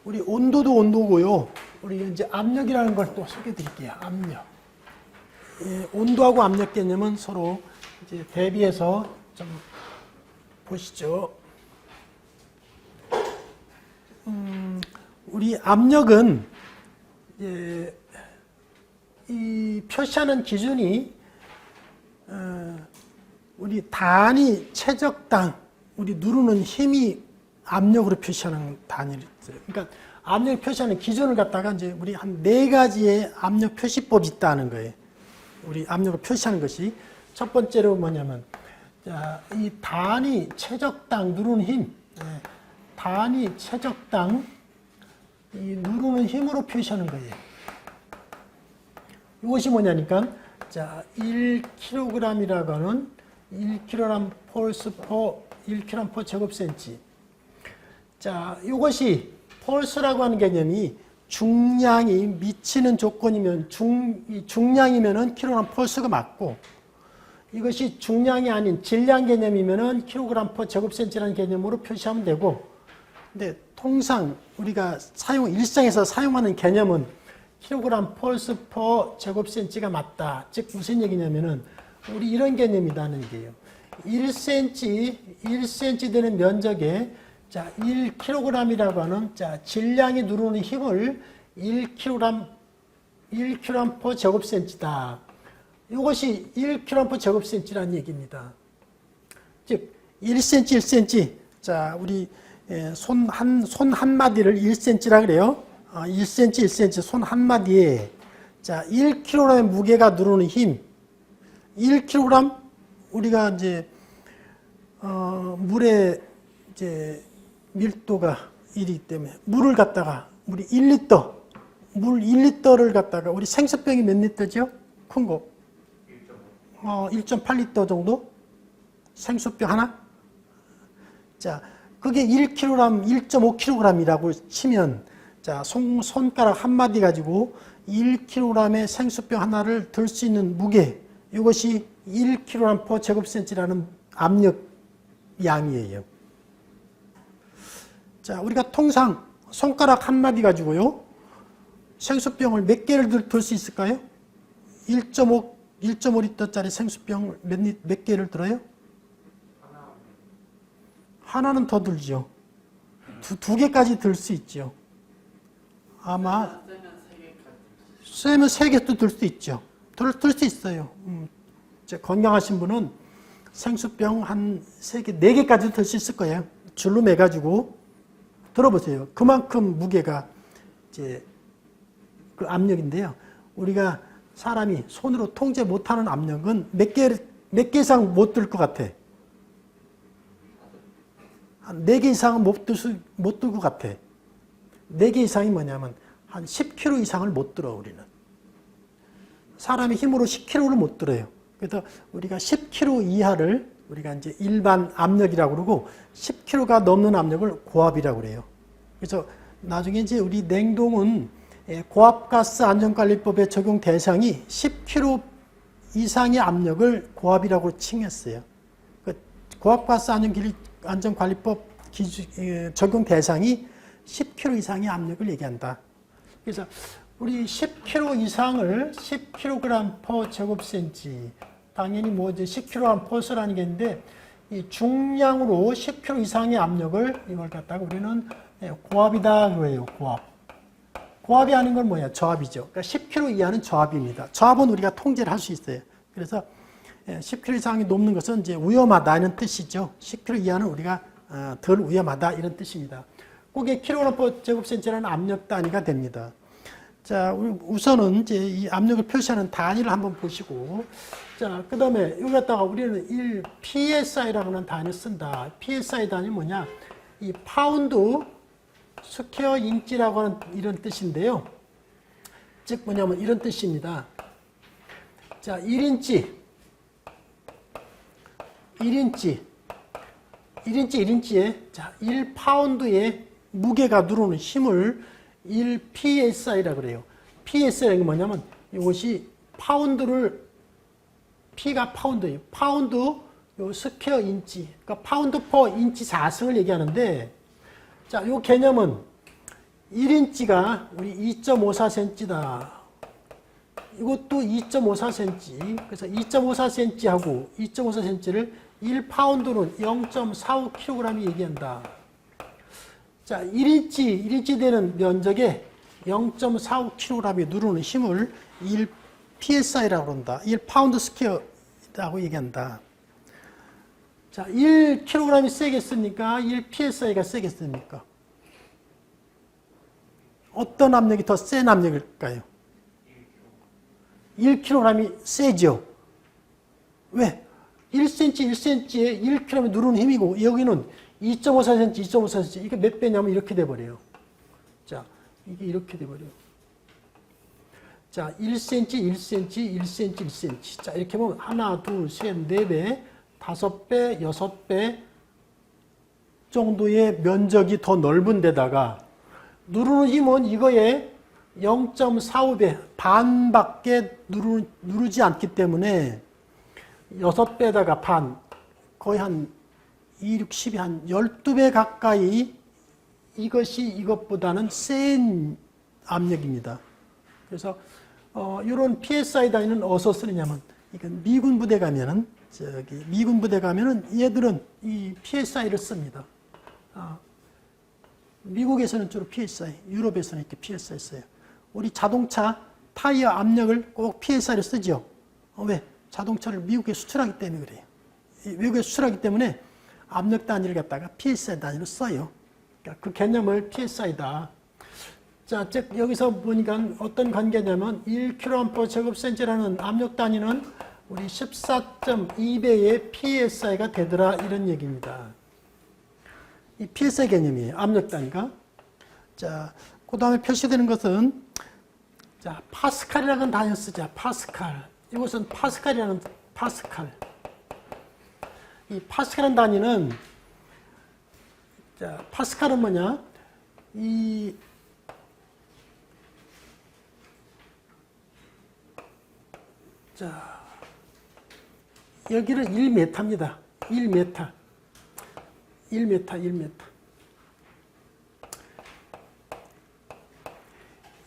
우리 온도도 온도고요. 우리 이제 압력이라는 걸 또 소개해 드릴게요. 압력. 예, 온도하고 압력 개념은 서로 이제 대비해서 좀 보시죠. 우리 압력은 이 표시하는 기준이 우리 단위 최적당 우리 누르는 힘이 압력으로 표시하는 단위를 있어요. 그러니까 압력을 표시하는 기준을 갖다가 이제 우리 한 4가지의 압력 표시법이 있다는 거예요. 우리 압력을 표시하는 것이 첫 번째로 뭐냐면 자, 이 단위 최적당 누르는 힘, 단위 최적당 이 누르는 힘으로 표시하는 거예요. 이것이 뭐냐니까 자 1kg이라고 하는 1kg 폴스 퍼 1kg 퍼 제곱센치. 자, 이것이 폴스라고 하는 개념이 중량이 미치는 조건이면 중량이면은 킬로그램 폴스가 맞고 이것이 중량이 아닌 질량 개념이면은 킬로그램 퍼 제곱센치라는 개념으로 표시하면 되고 근데 통상 우리가 일상에서 사용하는 개념은 킬로그램 폴스 퍼 제곱센치가 맞다. 즉 무슨 얘기냐면은 우리 이런 개념이라는 얘기예요. 1cm 되는 면적에 자, 1kg이라고 하는 자, 질량이 누르는 힘을 1kg per 제곱센치다. 이것이 1kg per 제곱센치라는 얘기입니다. 즉 1cm. 자, 우리 손 한 마디를 1cm라 그래요. 1cm 손 한 마디에 자, 1kg의 무게가 누르는 힘 1kg 우리가 이제 물에 이제 밀도가 1이기 때문에 물을 갖다가 물이 1리터 물 1리터를 갖다가 우리 생수병이 몇 리터죠? 큰 거 1.8리터 정도 생수병 하나. 자, 그게 1kg, 1.5kg이라고 치면 자, 손가락 한 마디 가지고 1kg의 생수병 하나를 들 수 있는 무게 이것이 1kg per 제곱센치라는 압력 양이에요. 자, 우리가 통상 손가락 한 마디 가지고요. 생수병을 몇 개를 들 수 있을까요? 1.5리터짜리 생수병 몇 개를 들어요? 하나는 더 들죠. 두 개까지 들 수 있죠. 아마 쎄면 3개도 들 수 있죠. 들 수 있어요. 건강하신 분은 생수병 한 3개, 4개까지 들 수 있을 거예요. 줄로 매가지고 들어보세요. 그만큼 무게가 이제 그 압력인데요. 우리가 사람이 손으로 통제 못하는 압력은 몇 개 이상 못 들 것 같아. 한 4개 이상은 못 들 것 같아. 4개 이상이 뭐냐면 한 10kg 이상을 못 들어 우리는. 사람이 힘으로 10kg를 못 들어요. 그래서 우리가 10kg 이하를 우리가 이제 일반 압력이라고 그러고 10kg가 넘는 압력을 고압이라고 그래요. 그래서 나중에 이제 우리 냉동은 고압가스 안전관리법의 적용 대상이 10kg 이상의 압력을 고압이라고 칭했어요. 고압가스 안전관리법 적용 대상이 10kg 이상의 압력을 얘기한다. 그래서 우리 10kg 이상을 10kg per 제곱센치 당연히 뭐 이제 10kg 폴스라는 게 있는데 이 중량으로 10kg 이상의 압력을 이걸 갖다가 우리는 고압이다 그래요. 고압이 아닌 건 뭐야? 저압이죠. 그러니까 10kg 이하는 저압입니다. 저압은 우리가 통제를 할 수 있어요. 그래서 10kg 이상이 넘는 것은 이제 위험하다 이런 뜻이죠. 10kg 이하는 우리가 덜 위험하다 이런 뜻입니다. 그게 kg per 제곱센치라는 압력 단위가 됩니다. 자, 우선은 이제 이 압력을 표시하는 단위를 한번 보시고, 자, 그 다음에 여기 갖다가 우리는 PSI라고 하는 단위를 쓴다. PSI 단위 뭐냐? 이 파운드 스퀘어 인치라고 하는 이런 뜻인데요. 즉 뭐냐면 이런 뜻입니다. 자, 1인치에 자, 1파운드의 무게가 누르는 힘을 1PSI라고 그래요. PSI라는 게 뭐냐면 이것이 파운드를 P가 파운드예요. 파운드 요 스퀘어 인치. 그러니까 파운드 퍼 인치 4승을 얘기하는데 자, 요 개념은 1인치가 우리 2.54cm다. 이것도 2.54cm. 그래서 2.54cm하고 2.54cm를 1파운드는 0.45kg이 얘기한다. 자, 1인치 되는 면적에 0.45kg이 누르는 힘을 1psi라고 한다. 1파운드 스퀘어라고 얘기한다. 자, 1kg이 세겠습니까? 1psi가 세겠습니까? 어떤 압력이 더 센 압력일까요? 1kg이 세죠. 왜? 1cm에 1kg이 누르는 힘이고 여기는 2.54cm, 2.54cm. 이게 몇 배냐면 이렇게 돼버려요. 자, 이게 이렇게 돼버려요. 자, 1cm, 1cm, 1cm, 1cm. 자, 이렇게 보면 하나, 둘, 셋, 네 배, 5배, 6배 정도의 면적이 더 넓은 데다가 누르는 힘은 이거에 0.45배, 반밖에 누르지 않기 때문에 6배에다가 반, 거의 한 2, 6, 10이 한 12배 가까이 이것이 이것보다는 센 압력입니다. 그래서 이런 PSI 단위는 어디서 쓰느냐면 이건 미군 부대 가면은 얘들은 이 PSI를 씁니다. 미국에서는 주로 PSI, 유럽에서는 이렇게 PSI 써요. 우리 자동차 타이어 압력을 꼭 PSI를 쓰죠. 왜? 자동차를 미국에 수출하기 때문에 그래요. 미국에 수출하기 때문에 압력 단위를 갖다가 PSI 단위로 써요. 그러니까 그 개념을 PSI다. 자, 즉 여기서 보니까 어떤 관계냐면 1kg/제곱센치라는 압력 단위는 우리 14.2배의 PSI가 되더라 이런 얘기입니다. 이 PSI 개념이에요. 압력 단위가. 자, 그 다음에 표시되는 것은 자, 파스칼이라는 단위 쓰자. 파스칼. 이것은 파스칼이라는 파스칼. 이 파스칼이라는 단위는 자, 파스칼은 뭐냐? 자, 여기는 1m입니다. 1m.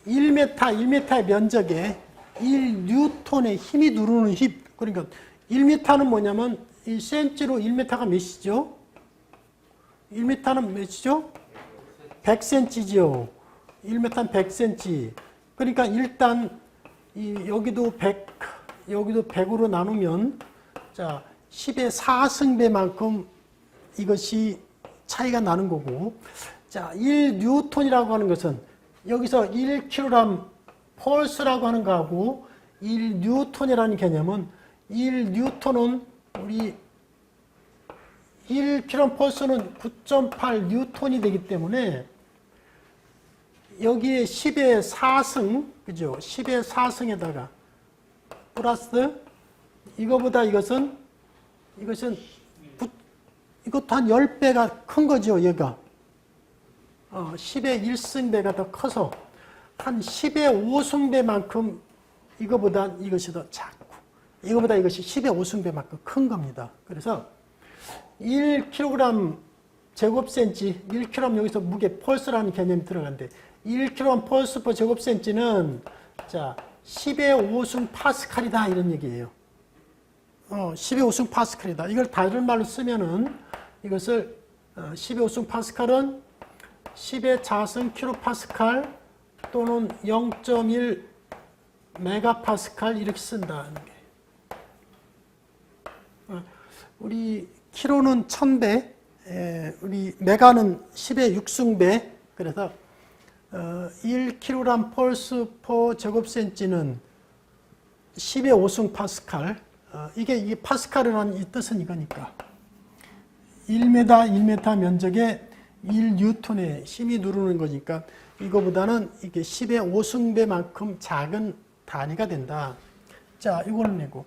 1m의 면적에 1뉴턴의 힘이 누르는 힘. 그러니까 1m는 뭐냐면 이 센치로 1m가 몇이죠? 1m는 몇이죠? 100cm죠. 1m는 100cm. 그러니까 일단 여기도 100, 여기도 100으로 나누면 자, 10의 4승배만큼 이것이 차이가 나는 거고, 자, 1뉴턴이라고 하는 것은 여기서 1kg 폴스라고 하는 거하고 1뉴턴이라는 개념은 1뉴턴은 우리 1kg 폴스는 9.8 뉴턴이 되기 때문에 여기에 10의 4승, 그죠? 10의 4승에다가 플러스 이거보다 이것도 한 10배가 큰 거죠, 얘가. 10의 1승배가 더 커서 한 10의 5승배만큼 이거보다 이것이 더 작고 이거보다 이것이 10의 5승배만큼 큰 겁니다. 그래서 1kg 제곱센치, 1kg 여기서 무게 폴스라는 개념이 들어가는데 1kg 폴스 per 제곱센치는 자 10의 5승 파스칼이다 이런 얘기예요. 10의 5승 파스칼이다. 이걸 다른 말로 쓰면은 이것을 10의 5승 파스칼은 10의 4승 킬로파스칼 또는 0.1 메가파스칼 이렇게 쓴다는 게. 우리 킬로는 1000배, 우리 메가는 10의 6승배. 그래서 1kg 폴스 per 제곱센치는 10의 5승 파스칼. 이게 파스칼이라는 이 뜻은 이거니까. 1m 면적에 1뉴턴의 힘이 누르는 거니까 이거보다는 이게 10의 5승배만큼 작은 단위가 된다. 자, 이걸 내고.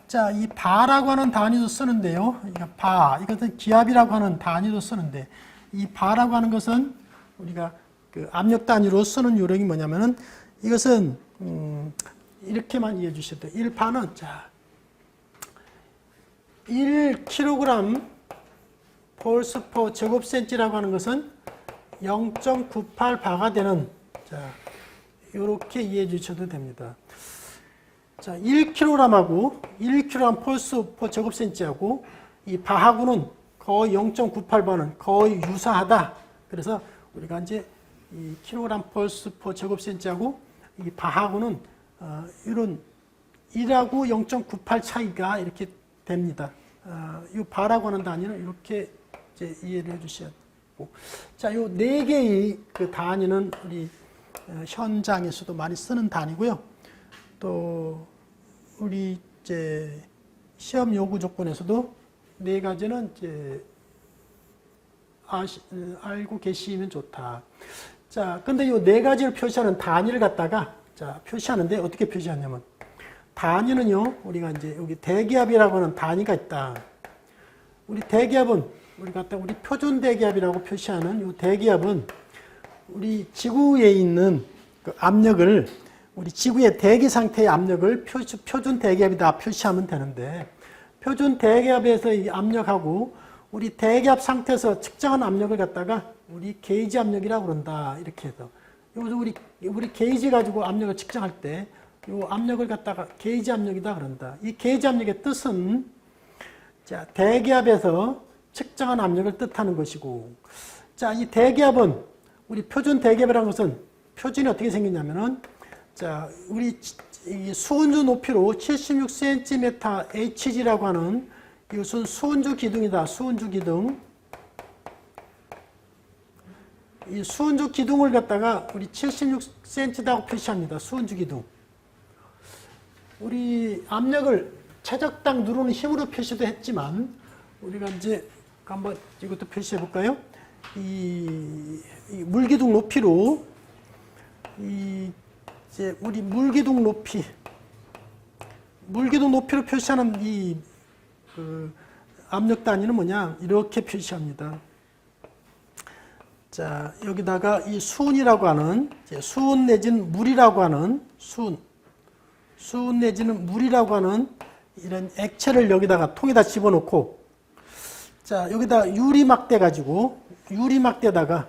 자, 이 바라고 하는 단위도 쓰는데요. 이것은 기압이라고 하는 단위도 쓰는데 이 바라고 하는 것은 우리가 그 압력 단위로 쓰는 요령이 뭐냐면은 이것은 이렇게만 이해해 주셔도 돼요. 1바는 자 1kg 폴스 per 제곱센치라고 하는 것은 0.98 바가 되는, 자, 이렇게 이해해 주셔도 됩니다. 자, 1kg하고 1kg 펄스 퍼 제곱센치하고 이 바하고는 거의 0.98바는 거의 유사하다. 그래서 우리가 이제 이 킬로그램 펄스 퍼 제곱센치하고 이 바하고는 이런 1하고 0.98 차이가 이렇게 됩니다. 이 바라고 하는 단위는 이렇게 이제 이해를 해 주셔야 되고. 자, 요 네 개의 그 단위는 우리 현장에서도 많이 쓰는 단위고요. 또 우리 이제 시험 요구 조건에서도 네 가지는 이제 알고 계시면 좋다. 자, 근데 이 네 가지를 표시하는 단위를 갖다가 자, 표시하는데 어떻게 표시하냐면 단위는요, 우리가 이제 여기 대기압이라고 하는 단위가 있다. 우리 대기압은 우리 갖다 우리 표준 대기압이라고 표시하는 이 대기압은 우리 지구에 있는 그 압력을 우리 지구의 대기 상태의 압력을 표준 대기압이다 표시하면 되는데 표준 대기압에서 이 압력하고 우리 대기압 상태에서 측정한 압력을 갖다가 우리 게이지 압력이라고 그런다. 이렇게 해서 여기서 우리 게이지 가지고 압력을 측정할 때 이 압력을 갖다가 게이지 압력이다 그런다. 이 게이지 압력의 뜻은 자, 대기압에서 측정한 압력을 뜻하는 것이고, 자, 이 대기압은 우리 표준 대기압이라는 것은 표준이 어떻게 생겼냐면은 자, 우리 이 수은주 높이로 76cm HG라고 하는 이것은 수은주 기둥이다. 수은주 기둥. 이 수은주 기둥을 갖다가 우리 76cm라고 표시합니다. 수은주 기둥. 우리 압력을 최적당 누르는 힘으로 표시도 했지만 우리가 이제 한번 이것도 표시해 볼까요? 이 물기둥 높이로 이제 우리 물기둥 높이로 표시하는 이 그 압력 단위는 뭐냐? 이렇게 표시합니다. 자, 여기다가 이 수은이라고 하는 수은 내지는 물이라고 하는 수은 내지는 물이라고 하는 이런 액체를 여기다가 통에다 집어넣고 자, 여기다 유리막대 가지고 유리막대에다가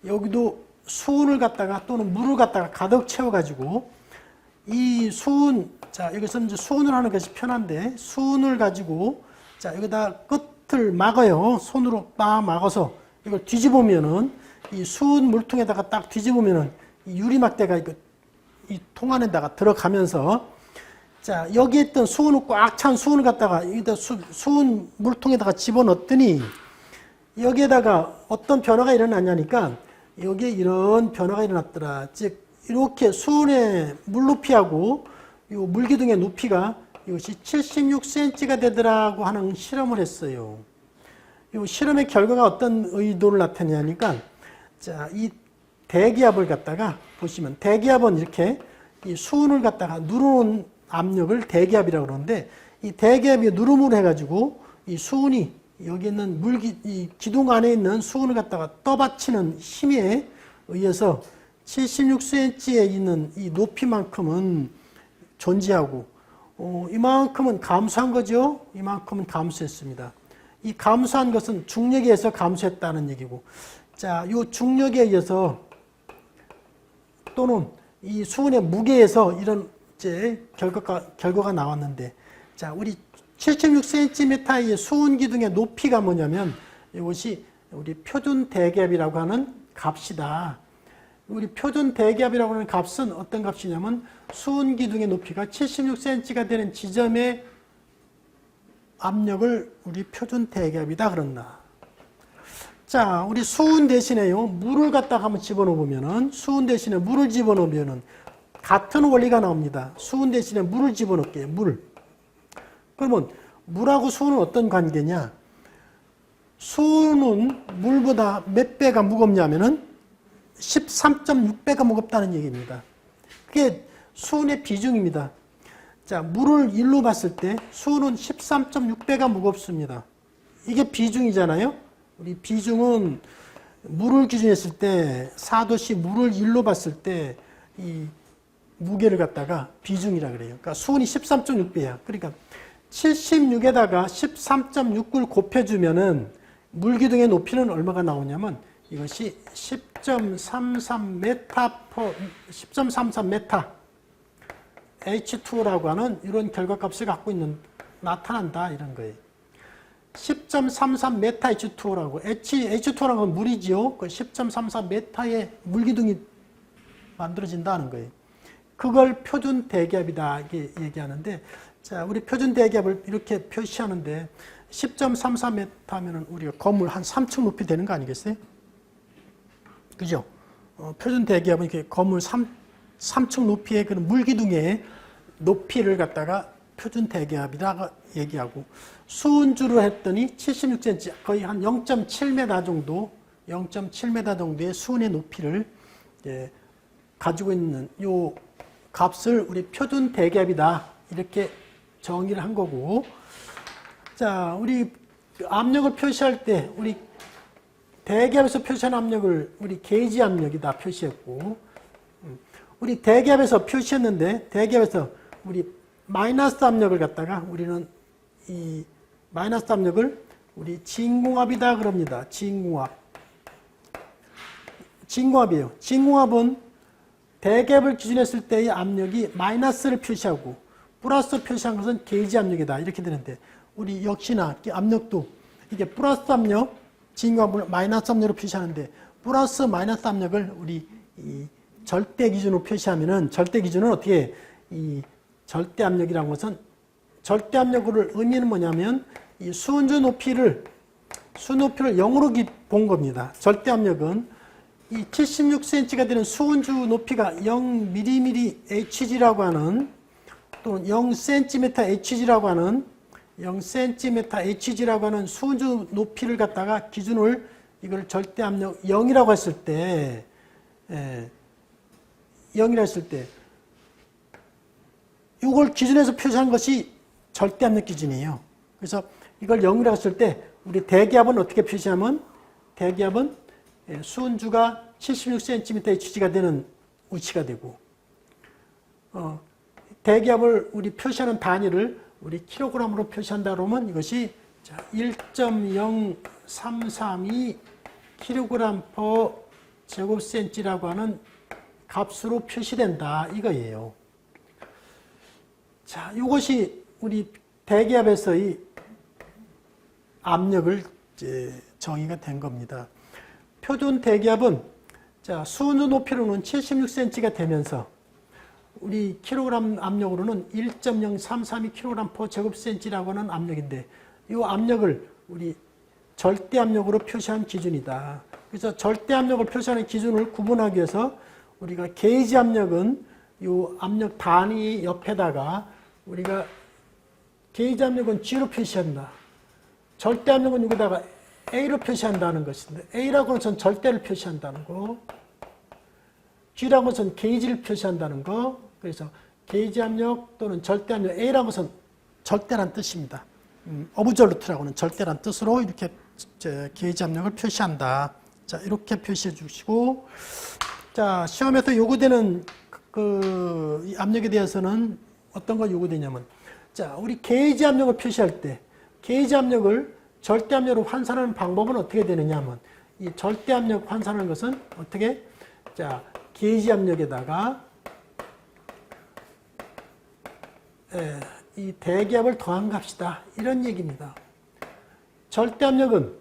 여기도 수은을 갖다가 또는 물을 갖다가 가득 채워 가지고 이 수은 자, 여기서 이제 수은을 하는 것이 편한데 수은을 가지고 자, 여기다 끝을 막아요. 손으로 딱 막아서 이걸 뒤집으면은 이 수은 물통에다가 딱 뒤집으면은 이 유리막대가 이 통 안에다가 들어가면서 자, 여기에 있던 수은을 꽉 찬 수은을 갖다가 여기다 수은 물통에다가 집어넣었더니 여기에다가 어떤 변화가 일어나냐니까 여기에 이런 변화가 일어났더라. 즉 이렇게 수은의 물높이하고 이 물기둥의 높이가 이것이 76cm가 되더라고 하는 실험을 했어요. 이 실험의 결과가 어떤 의도를 나타내냐니까 자, 이 대기압을 갖다가 보시면 대기압은 이렇게 이 수은을 갖다가 누르는 압력을 대기압이라고 그러는데 이 대기압이 누름으로 해가지고 이 수은이 여기 있는 이 기둥 안에 있는 수은을 갖다가 떠받치는 힘에 의해서 76cm에 있는 이 높이만큼은 존재하고 이만큼은 감소한 거죠. 이만큼은 감소했습니다. 이 감소한 것은 중력에 의해서 감소했다는 얘기고 자, 이 중력에 의해서 또는 이 수은의 무게에 의해서 이런 이제 결과가 나왔는데 자, 우리 76cm의 수은 기둥의 높이가 뭐냐면 이것이 우리 표준 대기압이라고 하는 값이다. 우리 표준 대기압이라고 하는 값은 어떤 값이냐면 수은 기둥의 높이가 76cm가 되는 지점의 압력을 우리 표준 대기압이다 그런다. 자, 우리 수은 대신에요. 물을 갖다가 한번 집어넣으면은 수은 대신에 물을 집어넣으면은 같은 원리가 나옵니다. 수은 대신에 물을 집어넣을게요. 물. 그러면 물하고 수은은 어떤 관계냐? 수은은 물보다 몇 배가 무겁냐면은 13.6배가 무겁다는 얘기입니다. 그게 수은의 비중입니다. 자, 물을 1로 봤을 때 수은은 13.6배가 무겁습니다. 이게 비중이잖아요. 우리 비중은 물을 기준했을 때 4도씨 물을 1로 봤을 때 이 무게를 갖다가 비중이라 그래요. 그러니까 수은이 13.6배야. 그러니까 76에다가 13.6을 곱해주면은 물기둥의 높이는 얼마가 나오냐면 이것이 10.33 메타 H2라고 하는 이런 결과값을 갖고 있는 나타난다 이런 거예요. 10.33 메타 H2라고 H2라는 건 물이지요. 그 10.33 메타의 물기둥이 만들어진다는 거예요. 그걸 표준 대기압이다 이렇게 얘기하는데, 자 우리 표준 대기압을 이렇게 표시하는데 10.33 메타면은 우리가 건물 한 3층 높이 되는 거 아니겠어요? 그죠? 표준 대기압은 이렇게 건물 3층 높이의 그런 물기둥의 높이를 갖다가 표준 대기압이라고 얘기하고, 수은주로 했더니 76cm, 거의 한 0.7m 정도, 0.7m 정도의 수은의 높이를 가지고 있는 요 값을 우리 표준 대기압이다 이렇게 정의를 한 거고, 자 우리 압력을 표시할 때 우리 대기압에서 표시한 압력을 우리 게이지 압력이다 표시했고, 우리 대기압에서 표시했는데 대기압에서 우리 마이너스 압력을 갖다가 우리는 이 마이너스 압력을 우리 진공압이다 그럽니다. 진공압이에요. 진공압은 대기압을 기준했을 때의 압력이 마이너스를 표시하고 플러스 표시한 것은 게이지 압력이다 이렇게 되는데, 우리 역시나 압력도 이게 플러스 압력, 진공압을 마이너스 압력으로 표시하는데, 플러스 마이너스 압력을 우리 이 절대 기준으로 표시하면은, 절대 기준은 어떻게, 이 절대 압력이라는 것은, 절대 압력을 의미는 뭐냐면 이 수은주 높이를 0으로 본 겁니다. 절대 압력은 이 76cm가 되는 수은주 높이가 0mm Hg라고 하는, 또는 0cm Hg라고 하는 0cm Hg라고 하는 수은주 높이를 갖다가 기준을, 이걸 절대 압력 0이라고 했을 때, 0이라고 했을 때, 이걸 기준에서 표시한 것이 절대 압력 기준이에요. 그래서 이걸 0이라고 했을 때, 우리 대기압은 어떻게 표시하면, 대기압은 수은주가 76cm Hg가 되는 위치가 되고, 대기압을 우리 표시하는 단위를 우리 킬로그램으로 표시한다 그러면 이것이 1.0332 킬로그램 퍼 제곱센치라고 하는 값으로 표시된다 이거예요. 자, 이것이 우리 대기압에서의 압력을 정의가 된 겁니다. 표준 대기압은 수은주 높이로는 76cm가 되면서 우리 킬로그램 압력으로는 1.0332 킬로그램 퍼 제곱센치라고 하는 압력인데, 이 압력을 우리 절대 압력으로 표시한 기준이다. 그래서 절대 압력을 표시하는 기준을 구분하기 위해서 우리가 게이지 압력은 이 압력 단위 옆에다가 우리가 게이지 압력은 G로 표시한다. 절대 압력은 여기다가 A로 표시한다는 것인데, A라고 하는 것은 절대를 표시한다는 거, G라고 하는 것은 게이지를 표시한다는 거. 그래서 게이지 압력 또는 절대 압력, A라는 것은 절대란 뜻입니다. 어브졸루트라고 하는 절대란 뜻으로 이렇게 게이지 압력을 표시한다. 자, 이렇게 표시해 주시고, 자, 시험에서 요구되는 이 압력에 대해서는 어떤 거 요구되냐면, 자, 우리 게이지 압력을 표시할 때, 게이지 압력을 절대 압력으로 환산하는 방법은 어떻게 되느냐 하면, 이 절대 압력 환산하는 것은 어떻게, 자, 게이지 압력에다가 이 대기압을 더한 값이다 이런 얘기입니다. 절대 압력은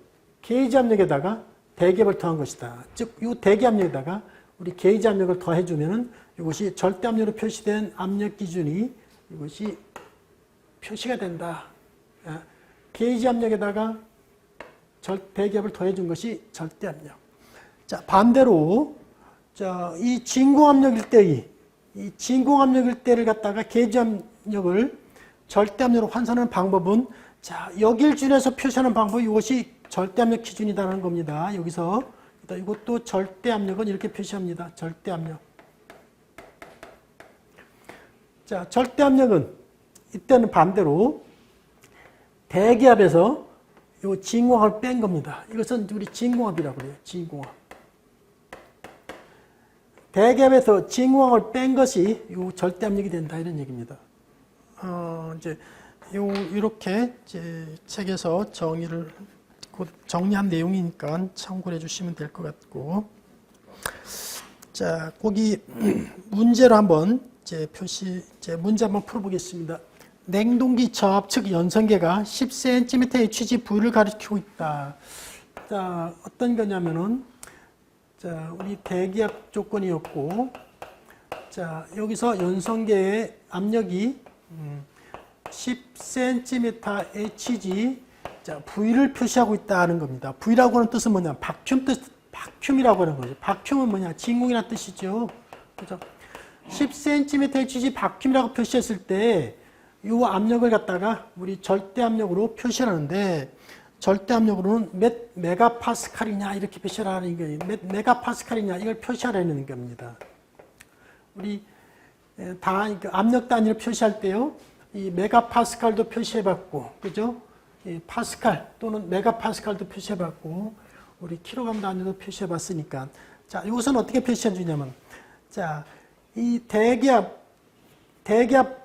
게이지 압력에다가 대기압을 더한 것이다. 즉, 이 대기압력에다가 우리 게이지 압력을 더해주면은 이것이 절대 압력으로 표시된 압력 기준이 이것이 표시가 된다. 게이지 압력에다가 대기압을 더해준 것이 절대 압력. 자, 반대로, 자, 이 진공 압력일 때의, 이 진공 압력일 때를 갖다가 게이지 압력을 절대 압력으로 환산하는 방법은, 자, 여길 준해서 표시하는 방법이 이것이 절대 압력 기준이라는 겁니다. 여기서 이것도 절대 압력은 이렇게 표시합니다. 절대 압력. 자, 절대 압력은 이때는 반대로 대기압에서 이 진공압을 뺀 겁니다. 이것은 우리 진공압이라고 그래요. 진공압. 대기압에서 진공압을 뺀 것이 이 절대 압력이 된다 이런 얘기입니다. 이제 이렇게 책에서 정의를 곧 정리한 내용이니까 참고해 주시면 될 것 같고. 자, 거기 문제로 한번 문제 한번 풀어보겠습니다. 냉동기 저압측 연선계가 10cm HG 부위를 가리키고 있다. 자, 어떤 거냐면은, 자, 우리 대기압 조건이었고, 자, 여기서 연선계의 압력이 10cm HG, 자, V를 표시하고 있다는 겁니다. V라고 하는 뜻은 뭐냐? 바큐움이라고 하는 거죠. 바큐움은 뭐냐? 진공이라는 뜻이죠. 그죠? 10cm HG 바큐움이라고 표시했을 때, 이 압력을 갖다가 우리 절대 압력으로 표시를 하는데, 절대 압력으로는 몇 메가파스칼이냐 이렇게 표시를 하는 거예요. 몇 메가파스칼이냐 이걸 표시하라는 겁니다. 우리 다 압력 단위를 표시할 때요, 이 메가파스칼도 표시해봤고, 그죠? 이 파스칼 또는 메가파스칼도 표시해봤고, 우리 킬로그램 단위도 표시해봤으니까, 자, 이것은 어떻게 표시해 주냐면, 자, 이 대기압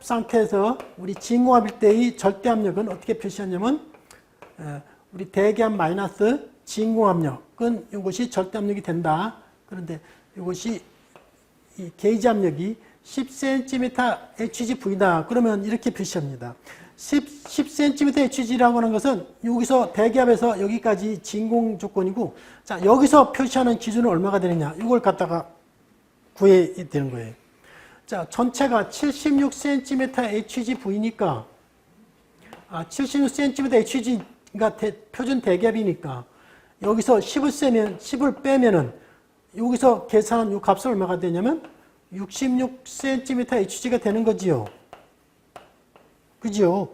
상태에서 우리 진공압일 때의 절대 압력은 어떻게 표시하냐면, 우리 대기압 마이너스 진공압력은 이것이 절대 압력이 된다. 그런데 이것이 이 게이지 압력이 10cm HGV다. 그러면 이렇게 표시합니다. 10cm HG라고 하는 것은 여기서 대기압에서 여기까지 진공 조건이고, 자, 여기서 표시하는 기준은 얼마가 되느냐. 이걸 갖다가 구해야 되는 거예요. 자, 전체가 76cm HGV니까, 76cm HG가 표준 대기압이니까, 여기서 10을 빼면은, 여기서 계산한 이 값은 얼마가 되냐면, 66cm HG가 되는 거지요. 그죠?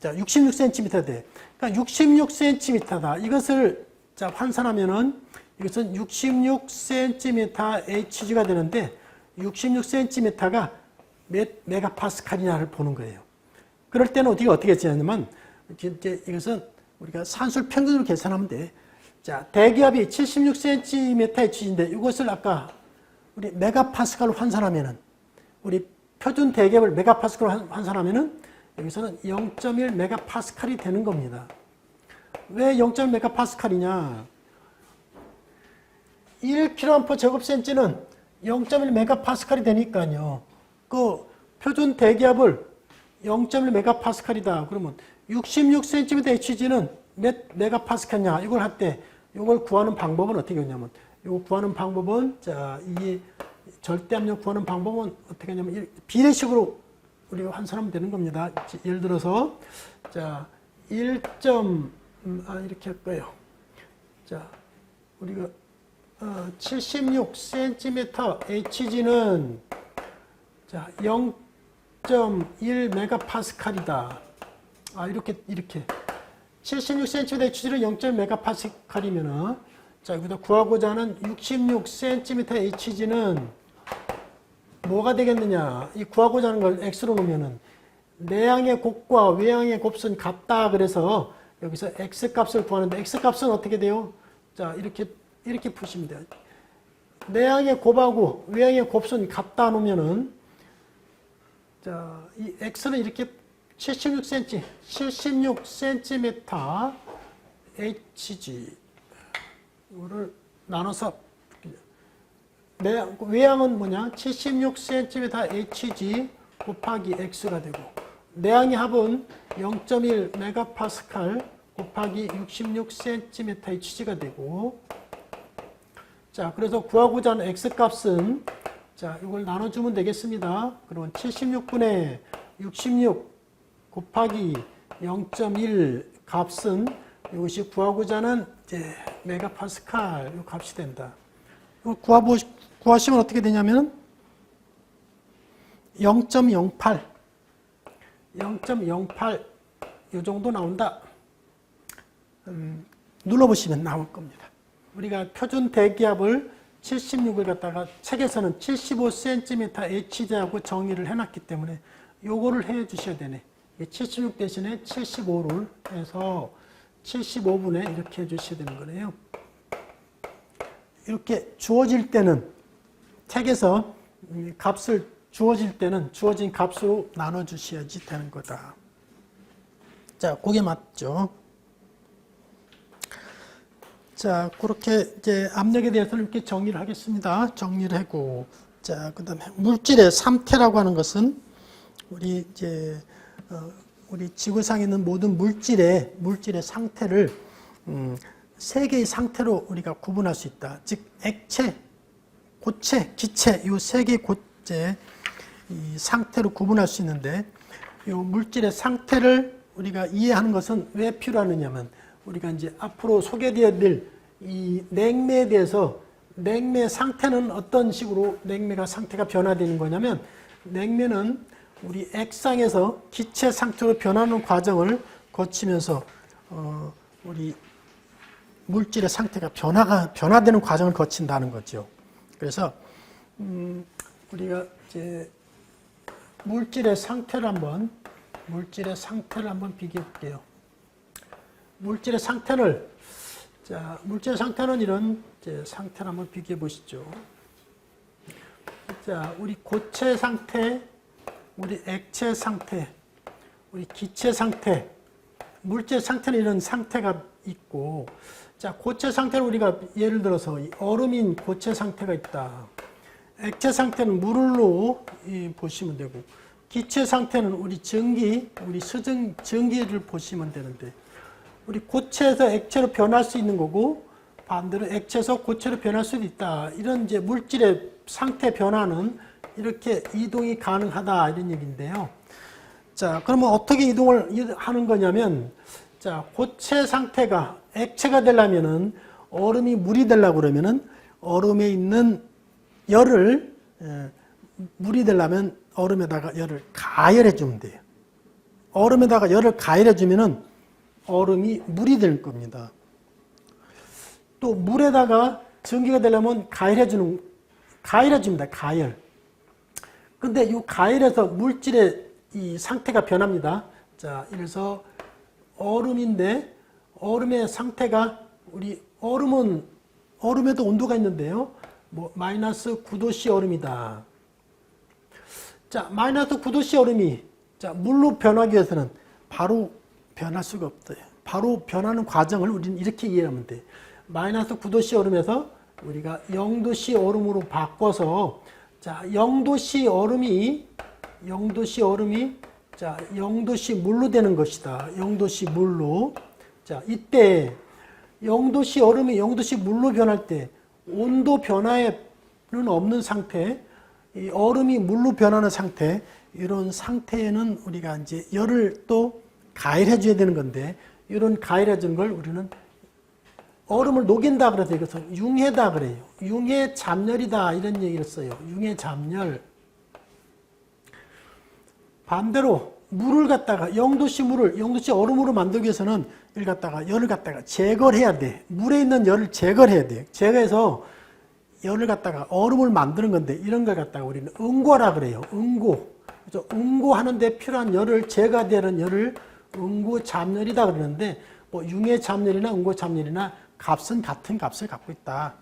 자, 66cm 돼. 그러니까 66cm다. 이것을, 자, 환산하면은, 이것은 66cm HG가 되는데, 66cm가 몇 메가파스칼이냐를 보는 거예요. 그럴 때는 어떻게 하냐면, 이것은 우리가 산술 평균으로 계산하면 돼. 자, 대기압이 76cm HG인데, 이것을 아까 우리 메가파스칼로 환산하면은, 우리 표준 대기압을 메가파스칼로 환산하면은, 여기서는 0.1 메가파스칼이 되는 겁니다. 왜 0.1 메가파스칼이냐? 1kA 제곱센치는 0.1 메가파스칼이 되니까요. 그 표준 대기압을 0.1 메가파스칼이다. 그러면 66cm HG는 몇 메가파스칼이냐? 이걸 할 때, 이걸 구하는 방법은 어떻게 하냐면, 이거 구하는 방법은, 자, 이 절대압력 구하는 방법은 어떻게 하냐면, 비례식으로 우리가 환산하면 되는 겁니다. 예를 들어서, 자, 이렇게 할 거예요. 자, 우리가 76cm HG는 자, 0.1 메가파스칼이다. 이렇게 76cm HG는 0.1 메가파스칼이면은, 자, 여기다 구하고자 하는 66cm HG는 뭐가 되겠느냐? 이 구하고자 하는 걸 x로 놓으면은 내양의 곱과 외양의 곱은 같다. 그래서 여기서 x 값을 구하는데, x 값은 어떻게 돼요? 자, 이렇게 푸시면 돼요. 내양의 곱하고 외양의 곱은 같다 놓으면은, 자, 이 x는 이렇게 76cm HG 이거를 나눠서, 외양은 뭐냐? 76cm HG 곱하기 x가 되고, 내양의 합은 0.1 메가파스칼 곱하기 66cm HG가 되고, 자, 그래서 구하고자 하는 x값은, 자, 이걸 나눠주면 되겠습니다. 그러면 76분의 66 곱하기 0.1 값은 이것이 구하고자 하는 이제 메가파스칼 이 값이 된다. 이거 구하시면 어떻게 되냐면 0.08 이 정도 나온다. 눌러보시면 나올 겁니다. 우리가 표준 대기압을 76을 갖다가 책에서는 75cm HG하고 정의를 해놨기 때문에 요거를 해 주셔야 되네. 76 대신에 75를 해서 75분에 이렇게 해 주셔야 되는 거네요. 이렇게 주어질 때는 책에서 값을 주어질 때는 주어진 값으로 나눠 주셔야지 되는 거다. 자, 그게 맞죠. 자, 그렇게 이제 압력에 대해서는 이렇게 정리를 하겠습니다. 정리를 하고, 자, 그다음에 물질의 상태라고 하는 것은 우리 이제 우리 지구상에 있는 모든 물질의 상태를 세 개의 상태로 우리가 구분할 수 있다. 즉 액체, 고체, 기체 이 세 개의 고체 이 상태로 구분할 수 있는데 이 물질의 상태를 우리가 이해하는 것은 왜 필요하느냐면 우리가 이제 앞으로 소개되어야 될 이 냉매에 대해서 냉매 상태는 어떤 식으로 냉매가 상태가 변화되는 거냐면 냉매는 우리 액상에서 기체 상태로 변하는 과정을 거치면서 우리 물질의 상태가 변화되는 과정을 거친다는 거죠. 그래서 우리가 이제 물질의 상태를 한번 비교해 볼게요. 물질의 상태를 물질의 상태는 이런 상태를 한번 비교해 보시죠. 자, 우리 고체 상태, 우리 액체 상태, 우리 기체 상태, 물질 상태는 이런 상태가 있고, 자, 고체 상태는 우리가 예를 들어서 얼음인 고체 상태가 있다. 액체 상태는 물로 보시면 되고, 기체 상태는 우리 전기, 우리 전기를 보시면 되는데, 우리 고체에서 액체로 변할 수 있는 거고, 반대로 액체에서 고체로 변할 수도 있다. 이런 이제 물질의 상태 변화는 이렇게 이동이 가능하다. 이런 얘기인데요. 자, 그러면 어떻게 이동을 하는 거냐면, 자, 고체 상태가 액체가 되려면은 얼음이 물이 되려고 그러면은 얼음에 있는 열을, 물이 되려면 얼음에다가 열을 가열해 주면 돼요. 얼음에다가 열을 가열해 주면은 얼음이 물이 될 겁니다. 또 물에다가 전기가 되려면 가열해 줍니다. 가열. 근데 이 가열에서 물질의 이 상태가 변합니다. 자, 이래서 얼음인데 얼음의 상태가 우리 얼음에도 온도가 있는데요. 뭐 마이너스 9도씨 얼음이다. 자, 마이너스 9도씨 얼음이 자, 물로 변하기 위해서는 바로 변할 수가 없어요. 바로 변하는 과정을 우리는 이렇게 이해하면 돼. 마이너스 9도씨 얼음에서 우리가 0도씨 얼음으로 바꿔서 자, 0도씨 얼음이 자, 0도씨 물로 되는 것이다. 0도씨 물로. 자, 이때 0도씨 얼음이 0도씨 물로 변할 때 온도 변화에는 없는 상태, 이 얼음이 물로 변하는 상태, 이런 상태에는 우리가 이제 열을 또 가열해 줘야 되는 건데, 이런 가열해 주는 걸 우리는 얼음을 녹인다 그래서 이것은 융해다 그래요. 융해 잡열이다 이런 얘기를 써요. 융해 잡열. 반대로 물을 갖다가 0도씨 물을 0도씨 얼음으로 만들기 위해서는 열을 갖다가 제거를 해야 돼. 물에 있는 열을 제거를 해야 돼. 제거해서 열을 갖다가 얼음을 만드는 건데 이런 걸 갖다가 우리는 응고라 그래요. 응고. 그래서 응고하는 데 필요한 열을 제거되는 열을 응고 잡열이다 그러는데 뭐 융해 잡열이나 응고 잡열이나 값은 같은 값을 갖고 있다.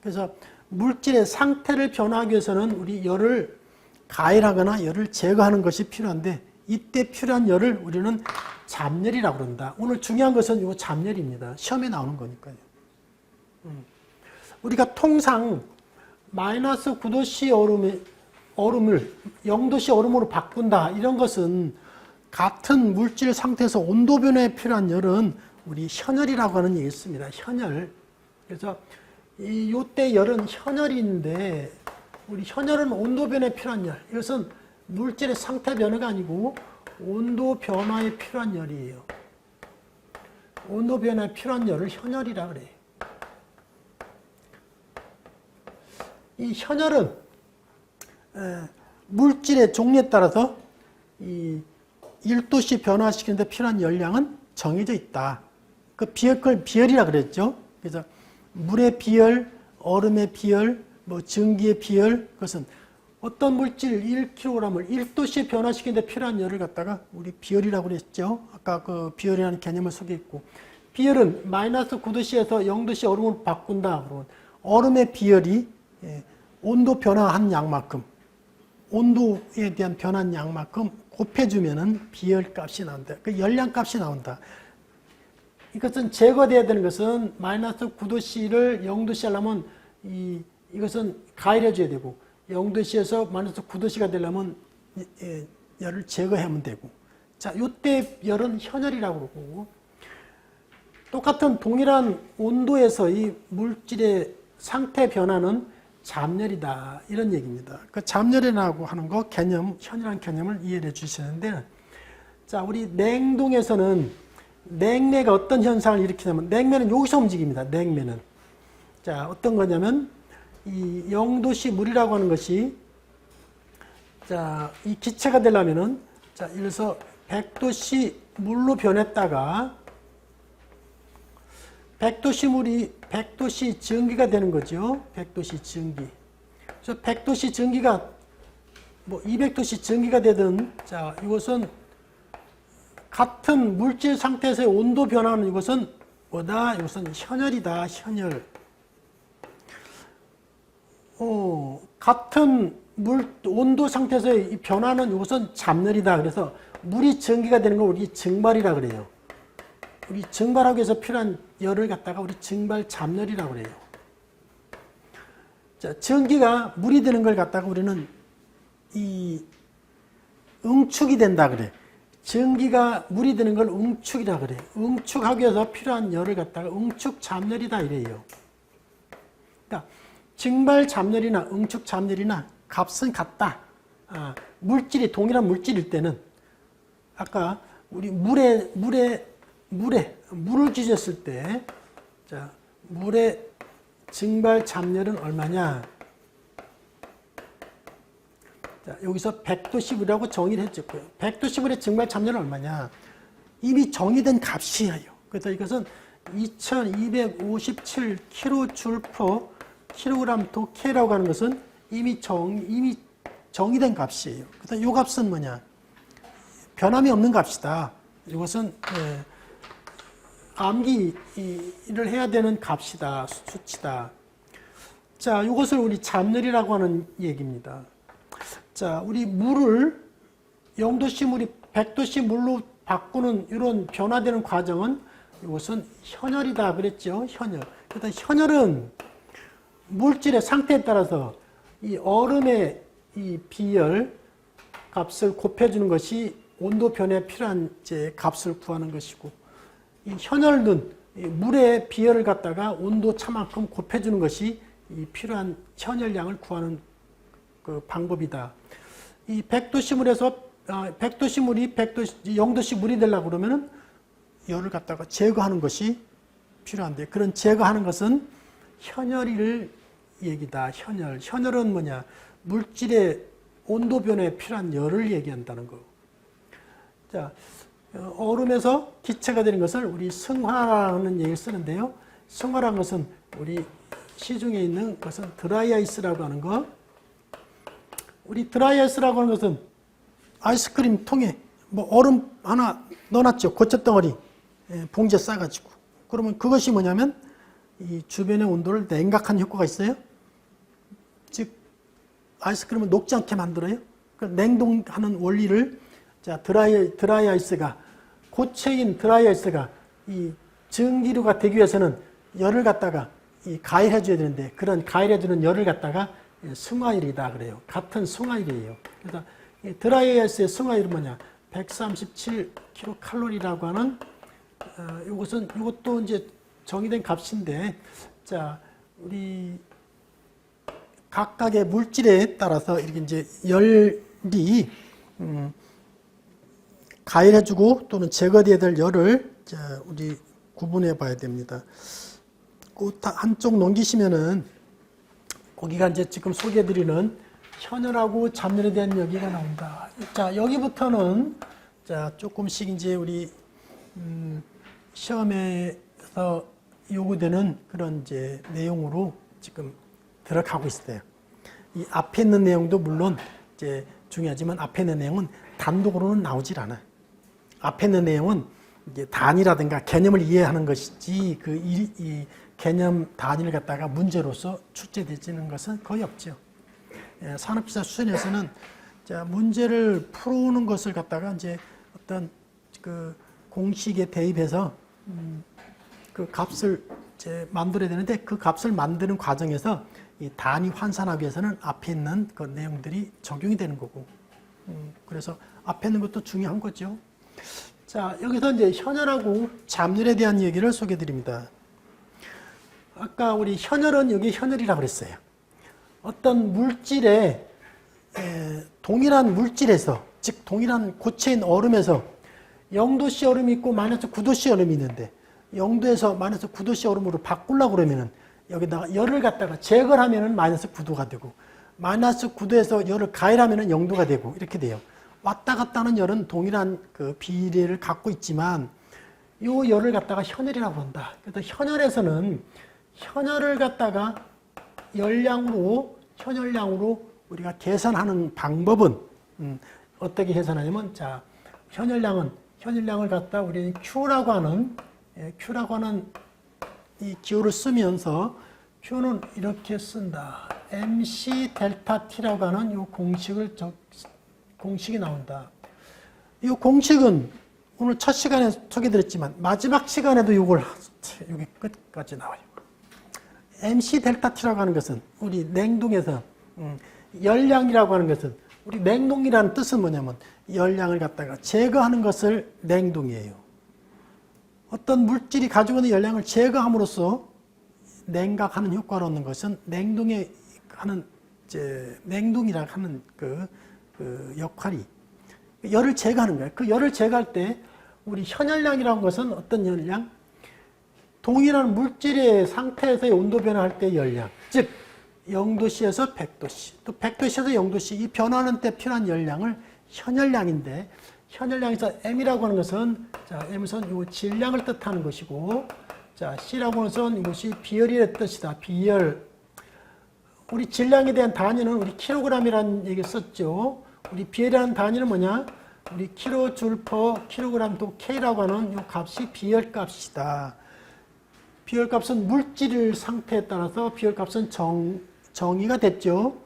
그래서 물질의 상태를 변화하기 위해서는 우리 열을 가열하거나 열을 제거하는 것이 필요한데 이때 필요한 열을 우리는 잡열이라고 그런다. 오늘 중요한 것은 이 잡열입니다. 시험에 나오는 거니까요. 우리가 통상 마이너스 9도씨 얼음을 0도씨 얼음으로 바꾼다. 이런 것은 같은 물질 상태에서 온도 변화에 필요한 열은 우리 현열이라고 하는 얘기 있습니다. 현열. 그래서 이때 열은 현열인데 우리 현열은 온도 변화에 필요한 열. 이것은 물질의 상태 변화가 아니고 온도 변화에 필요한 열이에요. 온도 변화에 필요한 열을 현열이라 그래요. 이 현열은 물질의 종류에 따라서 이 1도씨 변화시키는 데 필요한 열량은 정해져 있다. 그걸 비열이라 그랬죠. 그래서 물의 비열, 얼음의 비열, 뭐 전기의 비열, 그것은 어떤 물질 1kg을 1도씨에 변화시키는 데 필요한 열을 갖다가 우리 비열이라고 그랬죠. 아까 그 비열이라는 개념을 소개했고, 비열은 마이너스 9도씨에서 0도씨 얼음으로 바꾼다. 그러면 얼음의 비열이 온도 변화한 양만큼, 온도에 대한 변한 양만큼 곱해주면은 비열 값이 나온다. 그 열량 값이 나온다. 이것은 제거돼야 되는 것은 마이너스 9도씨를 0도씨 하려면 이것은 가열해줘야 되고 0도씨에서 마이너스 9도씨가 되려면 열을 제거하면 되고 자, 요때 열은 현열이라고 그러고 똑같은 동일한 온도에서 이 물질의 상태 변화는 잡열이다 이런 얘기입니다. 그 잡열이라고 하는 거 개념, 현이라는 개념을 이해해 주시는데 자, 우리 냉동에서는 냉매가 어떤 현상을 일으키냐면 냉매는 여기서 움직입니다. 냉매는 자, 어떤 거냐면 이 0도씨 물이라고 하는 것이 자, 이 기체가 되려면은 자, 예를 들어서 100도씨 물로 변했다가 100도씨 물이 100도씨 전기가 되는 거죠. 100도씨 전기. 그래서 100도씨 전기가 뭐 200도씨 전기가 되든 자, 이것은 같은 물질 상태에서의 온도 변화는 이것은 뭐다? 이것은 현열이다. 현열. 같은 온도 상태에서의 이 변화는 이것은 잡열이다. 그래서 물이 전기가 되는 걸 우리 증발이라 그래요. 우리 증발하기 위해서 필요한 열을 갖다가 우리 증발 잡열이라고 그래요. 자, 전기가 물이 되는 걸 갖다가 우리는 이 응축이 된다 그래. 전기가 물이 되는 걸 응축이라 그래. 응축하기 위해서 필요한 열을 갖다가 응축 잡열이다 이래요. 그러니까 증발 잡열이나 응축 잡열이나 값은 같다. 물질이 동일한 물질일 때는 아까 우리 물을 기준했을 때 자, 물의 증발 잡열은 얼마냐? 자, 여기서 100도씨물이라고 정의를 했고요. 100도씨물의 증발 잡열은 얼마냐? 이미 정의된 값이에요. 그래서 이것은 2257 kJ/kg라고 하는 것은 이미 정의된 값이에요. 그래서 이 값은 뭐냐? 변함이 없는 값이다. 이것은 암기를 해야 되는 값이다. 수치다. 자, 이것을 우리 잡열이라고 하는 얘기입니다. 자, 우리 물을 0도씨 물이 100도씨 물로 바꾸는 이런 변화되는 과정은 이것은 현열이다 그랬죠. 현열. 일단 현열은 물질의 상태에 따라서 이 얼음의 이 비열 값을 곱해주는 것이 온도 변화에 필요한 이제 값을 구하는 것이고 이 현열은 이 물의 비열을 갖다가 온도 차만큼 곱해주는 것이 이 필요한 현열량을 구하는 그 방법이다. 이 100도씨 물에서 100도씨 물이 0도씨 물이 되려고 그러면은 열을 갖다가 제거하는 것이 필요한데 그런 제거하는 것은 현열일 얘기다. 현열. 현열은 뭐냐? 물질의 온도 변화에 필요한 열을 얘기한다는 거. 자, 얼음에서 기체가 되는 것을 우리 승화라는 얘기를 쓰는데요. 승화라는 것은 우리 시중에 있는 것은 드라이아이스라고 하는 거. 우리 드라이아이스라고 하는 것은 아이스크림 통에 뭐 얼음 하나 넣어놨죠. 고체덩어리 봉지에 싸가지고. 그러면 그것이 뭐냐면 이 주변의 온도를 냉각하는 효과가 있어요. 즉 아이스크림을 녹지 않게 만들어요. 그 냉동하는 원리를 자 드라이아이스가 고체인 드라이아이스가 이 증기류가 되기 위해서는 열을 갖다가 이 가열해줘야 되는데 그런 가열해주는 열을 갖다가 승화율이다 그래요. 같은 승화율이에요. 그래서 이 드라이아이스의 승화율은 뭐냐? 137kcal라고 하는 이것도 이제 정의된 값인데 자 우리 각각의 물질에 따라서 이렇게 이제 열이 가열해주고 또는 제거돼야 될 열을 자 우리 구분해 봐야 됩니다. 그 한쪽 넘기시면은 거기가 이제 지금 소개해드리는 현열하고 잡열에 대한 얘기가 나온다. 자 여기부터는 자 조금씩 이제 우리 시험에서 요구되는 그런 이제 내용으로 지금 들어가고 있어요. 이 앞에 있는 내용도 물론 이제 중요하지만 앞에 있는 내용은 단독으로는 나오질 않아. 앞에 있는 내용은 이제 단위라든가 개념을 이해하는 것이지 이 개념 단위를 갖다가 문제로서 출제되지는 것은 거의 없죠. 산업시사 수준에서는 자 문제를 풀어오는 것을 갖다가 이제 어떤 그 공식에 대입해서 그 값을 이제 만들어야 되는데 그 값을 만드는 과정에서 이 단위 환산하기 위해서는 앞에 있는 그 내용들이 적용이 되는 거고. 그래서 앞에 있는 것도 중요한 거죠. 자, 여기서 이제 현열하고 잡열에 대한 얘기를 소개해 드립니다. 아까 우리 현열은 여기 현열이라고 그랬어요. 어떤 물질에 동일한 물질에서, 즉 동일한 고체인 얼음에서 0도씨 얼음이 있고 마이너스 9도씨 얼음이 있는데 0도에서 마이너스 9도씨 얼음으로 바꾸려고 그러면은 여기다가 열을 갖다가 제거를 하면은 마이너스 9도가 되고 마이너스 9도에서 열을 가열하면은 0도가 되고 이렇게 돼요. 왔다 갔다 하는 열은 동일한 그 비례를 갖고 있지만 요 열을 갖다가 현열이라고 한다. 그래서 현열에서는 현열을 갖다가 현열량으로 우리가 계산하는 방법은 어떻게 계산하냐면 자, 현열량을 갖다 우리는 Q라고 하는 이 기호를 쓰면서 Q는 이렇게 쓴다. MC 델타 T라고 하는 이 공식이 나온다. 이 공식은 오늘 첫 시간에 소개드렸지만 마지막 시간에도 이걸 여기 끝까지 나와요. MC 델타 T라고 하는 것은 우리 냉동에서 열량이라고 하는 것은 우리 냉동이라는 뜻은 뭐냐면 열량을 갖다가 제거하는 것을 냉동이에요. 어떤 물질이 가지고 있는 열량을 제거함으로써 냉각하는 효과를 얻는 것은 냉동이라고 하는 그 역할이 열을 제거하는 거예요. 그 열을 제거할 때 우리 현열량이라는 것은 어떤 열량? 동일한 물질의 상태에서의 온도 변화할 때 열량, 즉 0도씨에서 100도씨, 또 100도씨에서 0도씨 이 변화하는 때 필요한 열량을 현열량인데 현열량에서 M이라고 하는 것은 자, M은 요 질량을 뜻하는 것이고 자, C라고 하는 것은 이것이 비열의 뜻이다. 비열. 우리 질량에 대한 단위는 우리 킬로그램이라는 얘기 썼죠. 우리 비열이라는 단위는 뭐냐? 우리 킬로줄 퍼 킬로그램 또 K라고 하는 요 값이 비열값이다. 비열값은 물질 상태에 따라서 비열값은 정의가 됐죠.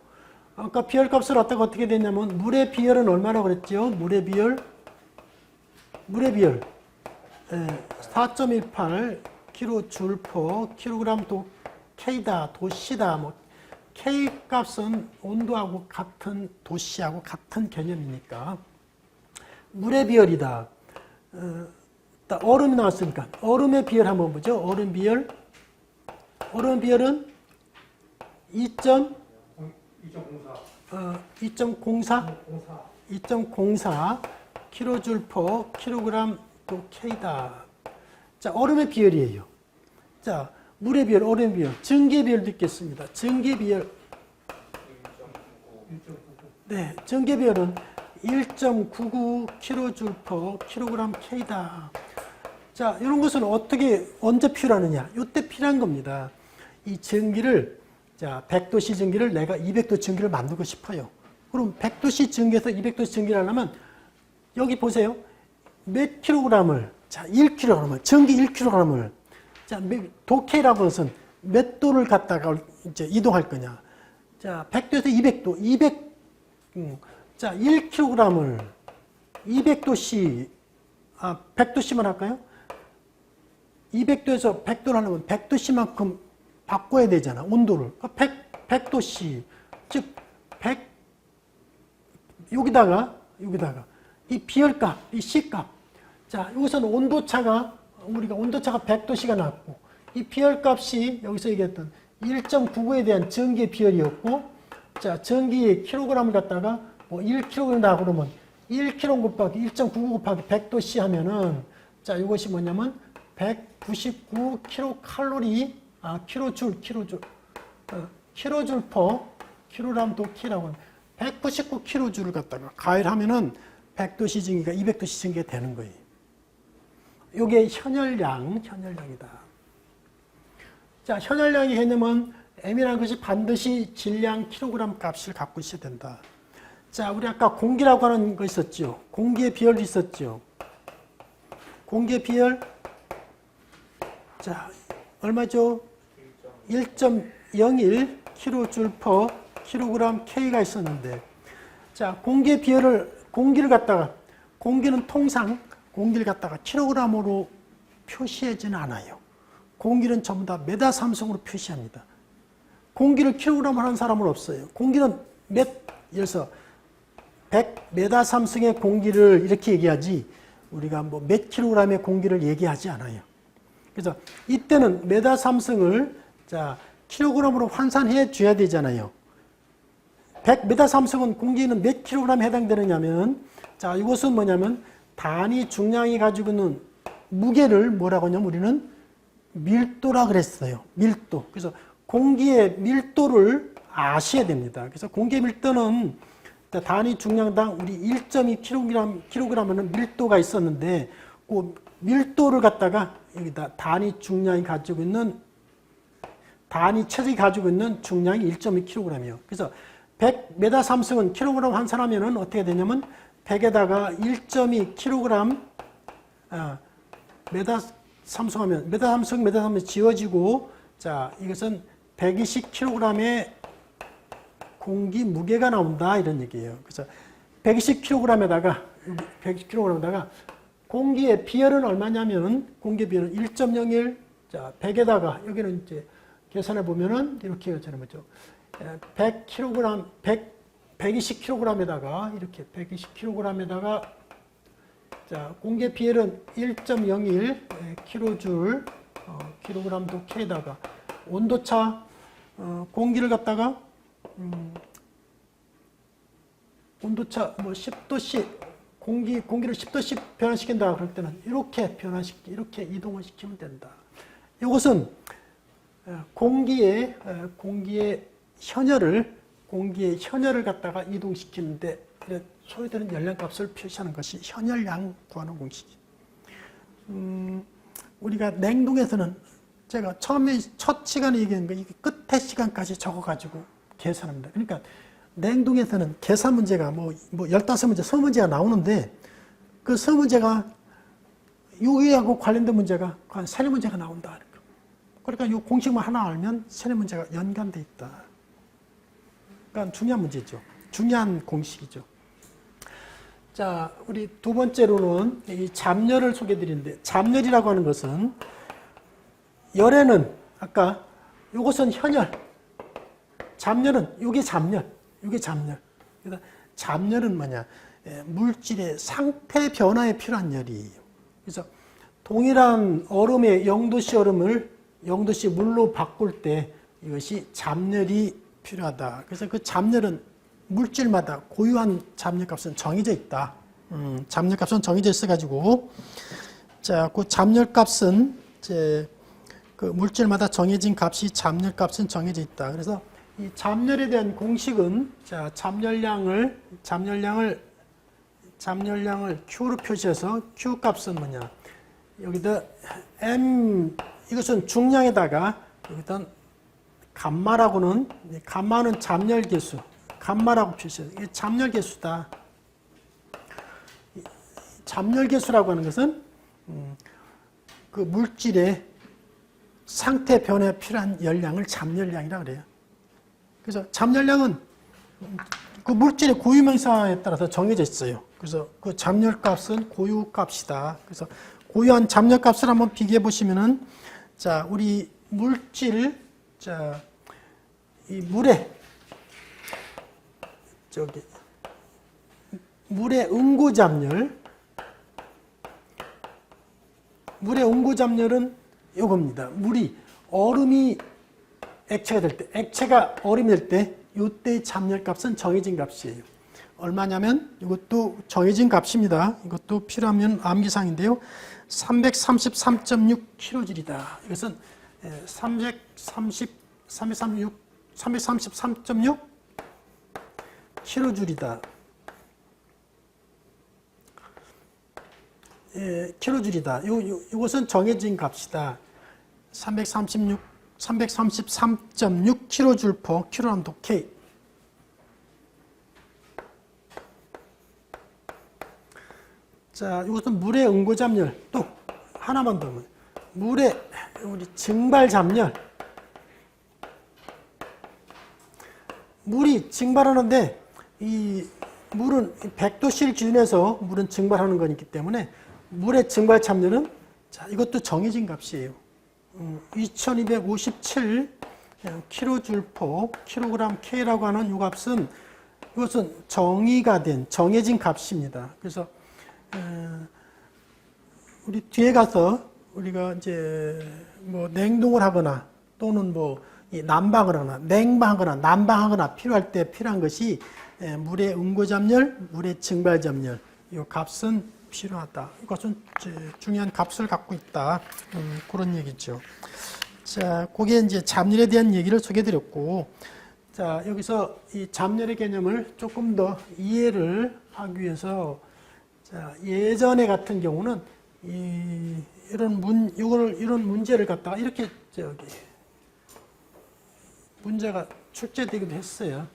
아까 비열값을 갖다가 어떻게 됐냐면 물의 비열은 얼마나 그랬죠? 물의 비열 4.18 kJ per 킬로그램 또 K다, 도씨다. 뭐 K 값은 온도하고 같은 도씨하고 같은 개념이니까 물의 비열이다. 얼음이 나왔으니까 얼음의 비열 한번 보죠. 얼음 비열은 2.04 kJ per 킬로그램 또 K다. 자, 얼음의 비열이에요. 자, 물의 비열, 얼음의 비열, 증기의 비열도 있겠습니다. 증기의 비열. 네, 증기의 비열은 1.99 kJ per 킬로그램 K다. 자, 이런 것은 언제 필요하느냐? 이때 필요한 겁니다. 이 증기를, 자, 100도씨 증기를 내가 200도 증기를 만들고 싶어요. 그럼 100도씨 증기에서 200도씨 증기를 하려면 여기 보세요. 몇 킬로그램을, 자, 1kg을, 전기 1kg을, 자, 도K라고 해서 몇 도를 갖다가 이제 이동할 거냐. 자, 100도에서 200도, 자, 1kg을 200도씨, 100도씨만 할까요? 200도에서 100도를 하려면 100도씨만큼 바꿔야 되잖아, 온도를. 100도씨, 즉, 여기다가, 이 비열값, 이 C값. 자, 여기서는 우리가 온도차가 100도씨가 나왔고, 이 비열값이 여기서 얘기했던 1.99에 대한 전기의 비열이었고, 자, 전기의 킬로그램을 갖다가 뭐 1kg 나고 그러면 1kg 곱하기 1.99 곱하기 100도씨 하면은, 자, 이것이 뭐냐면 199 킬로칼로리, 킬로줄 퍼 킬로그램 도 K라고 199 킬로줄을 갖다가 가열하면은 100도씨 증기가 200도씨 증기가 되는 거예요. 이게 현열량이다. 자, 현열량의 개념은 M이라는 것이 반드시 질량 킬로그램 값을 갖고 있어야 된다. 자, 우리 아까 공기라고 하는 거 있었죠. 공기의 비열도 있었죠. 공기의 비열, 자, 얼마죠? 1.01 kJ per 킬로그램 K가 있었는데, 자, 공기의 비열을, 공기는 통상 공기를 갖다가 킬로그램으로 표시하지는 않아요. 공기는 전부 다 메다삼성으로 표시합니다. 공기를 킬로그램 하는 사람은 없어요. 공기는 예를 들어서 100메다삼성의 공기를 이렇게 얘기하지 우리가 뭐 몇 킬로그램의 공기를 얘기하지 않아요. 그래서 이때는 메다삼성을 자 킬로그램으로 환산해 줘야 되잖아요. 100메다삼성은 공기는 몇 킬로그램에 해당되느냐면 자 이것은 뭐냐면 단위 중량이 가지고 있는 무게를 뭐라고 하냐면 우리는 밀도라 그랬어요. 밀도. 그래서 공기의 밀도를 아셔야 됩니다. 그래서 공기의 밀도는 단위 중량당 우리 1.2kg은 밀도가 있었는데 그 밀도를 갖다가 여기다 단위 중량이 가지고 있는 단위 체적이 가지고 있는 중량이 1.2kg이에요. 그래서 100메다삼성은 킬로그램 환산하면은 어떻게 되냐면 100에다가 1.2kg 메다삼성하면 메다삼성 지워지고 자 이것은 120kg의 공기 무게가 나온다 이런 얘기예요. 그래서 120kg에다가 공기의 비열은 얼마냐면 공기의 비열은 1.01 자 100에다가 여기는 이제 계산해 보면은 이렇게 계산해 보죠. 100kg 120kg에다가 이렇게 120kg에다가 자 공기의 비열은 1.01 kJ 킬로그램도 K에다가 온도차 공기를 갖다가 온도차 뭐 10도씩 공기를 10도씩 변화시킨다 그럴 때는 이렇게 이렇게 이동을 시키면 된다. 이것은 공기의 현열을 갖다가 이동시키는데 소요되는 열량값을 표시하는 것이 현열량 구하는 공식이죠. 우리가 냉동에서는 제가 처음에 첫 시간에 얘기한 거 이게 끝에 시간까지 적어가지고 계산합니다. 그러니까 냉동에서는 계산 문제가 뭐 15문제, 20문제가 나오는데 그 20문제가 여기하고 관련된 문제가 한 3-4문제가 나온다. 그러니까 이 공식만 하나 알면 3-4문제가 연관돼 있다. 그러니까 중요한 문제죠. 중요한 공식이죠. 자, 우리 두 번째로는 이 잡열을 소개해 드리는데 잡열이라고 하는 것은 열에는 아까 이것은 현열, 잡열은 이게 잡열. 그래서 잡열은 뭐냐? 물질의 상태 변화에 필요한 열이에요. 그래서 동일한 얼음의 0도씨 얼음을 0도씨 물로 바꿀 때 이것이 잡열이 필요하다. 그래서 그 잡열은 물질마다 고유한 잡열값은 정해져 있다. 잡열값은 정해져 있어가지고 자, 그 잡열값은 이제 그 물질마다 정해진 값이 잡열값은 정해져 있다. 그래서 이 잡열에 대한 공식은 자, 잡열량을 Q로 표시해서 Q 값은 뭐냐? 여기다 M 이것은 중량에다가 여기다 감마라고는 감마는 잡열계수, 감마라고 표시해요. 이게 잡열계수다. 잡열계수라고 하는 것은 그 물질의 상태 변화에 필요한 열량을 잡열량이라고 그래요. 그래서 잡열량은 그 물질의 고유명사에 따라서 정해져 있어요. 그래서 그 잡열값은 고유값이다. 그래서 고유한 잡열값을 한번 비교해 보시면은 자, 우리 물질 자, 이 물의 응고잡열 물의 응고잡열은 이겁니다. 물이 얼음이 액체가 될 때, 액체가 얼음이 될 때 이때의 잡열값은 정해진 값이에요. 얼마냐면 이것도 정해진 값입니다. 이것도 필요하면 암기사항인데요. 333.6kJ이다. 이것은 333.6 kJ이다. kJ이다. 이것은 정해진 값이다. 333.6 kJ per kg도 K. 자, 이것은 물의 응고잡열. 또 하나만 더. 물의 우리 증발잡열. 물이 증발하는데 이 물은 100도씨를 기준해서 물은 증발하는 거기 때문에 물의 증발잡열은 자, 이것도 정해진 값이에요. 2257 kJ/kg K라고 하는 이 값은 이것은 정해진 값입니다. 그래서 우리 뒤에 가서 우리가 이제 뭐 냉동을 하거나 또는 뭐 난방을 하거나 냉방하거나 난방하거나 필요한 것이 물의 응고잡열, 물의 증발잡열 이 값은 필요하다. 이것은 중요한 값을 갖고 있다. 그런 얘기죠. 자, 그게 이제 잡열에 대한 얘기를 소개해드렸고, 자, 여기서 이 잡열의 개념을 조금 더 이해를 하기 위해서, 자, 예전에 같은 경우는 이런 문제를 갖다가 이렇게 문제가 출제되기도 했어요.